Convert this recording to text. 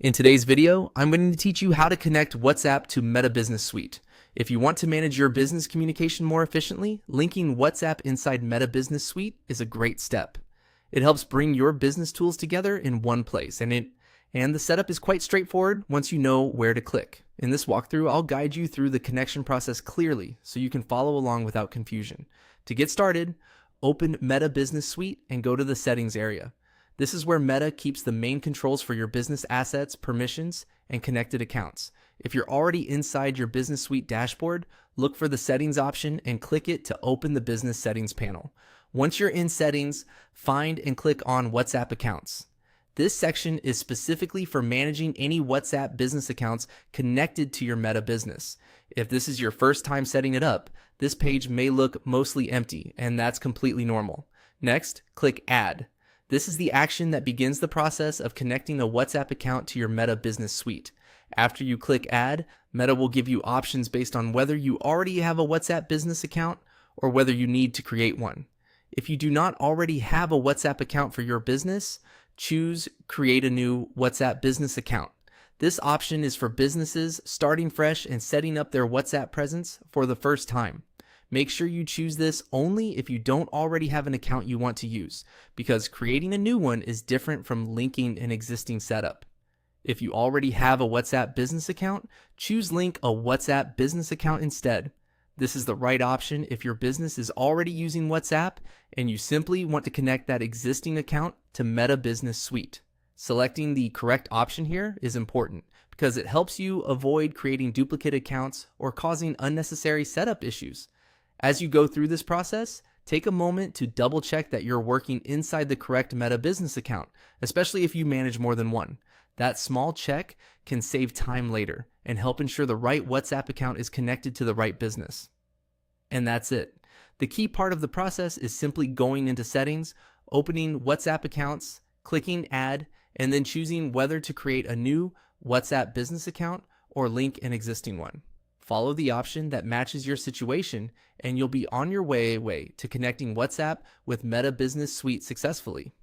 In today's video, I'm going to teach you how to connect WhatsApp to Meta Business Suite. If you want to manage your business communication more efficiently, linking WhatsApp inside Meta Business Suite is a great step. It helps bring your business tools together in one place, and the setup is quite straightforward once you know where to click. In this walkthrough, I'll guide you through the connection process clearly so you can follow along without confusion. To get started, open Meta Business Suite and go to the Settings area. This is where Meta keeps the main controls for your business assets, permissions, and connected accounts. If you're already inside your Business Suite dashboard, look for the Settings option and click it to open the Business Settings panel. Once you're in Settings, find and click on WhatsApp Accounts. This section is specifically for managing any WhatsApp business accounts connected to your Meta business. If this is your first time setting it up, this page may look mostly empty, and that's completely normal. Next, click Add. This is the action that begins the process of connecting a WhatsApp account to your Meta Business Suite. After you click Add, Meta will give you options based on whether you already have a WhatsApp business account or whether you need to create one. If you do not already have a WhatsApp account for your business, choose Create a new WhatsApp business account. This option is for businesses starting fresh and setting up their WhatsApp presence for the first time. Make sure you choose this only if you don't already have an account you want to use, because creating a new one is different from linking an existing setup. If you already have a WhatsApp business account, choose Link a WhatsApp business account instead. This is the right option if your business is already using WhatsApp and you simply want to connect that existing account to Meta Business Suite. Selecting the correct option here is important because it helps you avoid creating duplicate accounts or causing unnecessary setup issues. As you go through this process, take a moment to double check that you're working inside the correct Meta business account, especially if you manage more than one. That small check can save time later and help ensure the right WhatsApp account is connected to the right business. And that's it. The key part of the process is simply going into Settings, opening WhatsApp accounts, clicking Add, and then choosing whether to create a new WhatsApp business account or link an existing one. Follow the option that matches your situation, and you'll be on your way to connecting WhatsApp with Meta Business Suite successfully.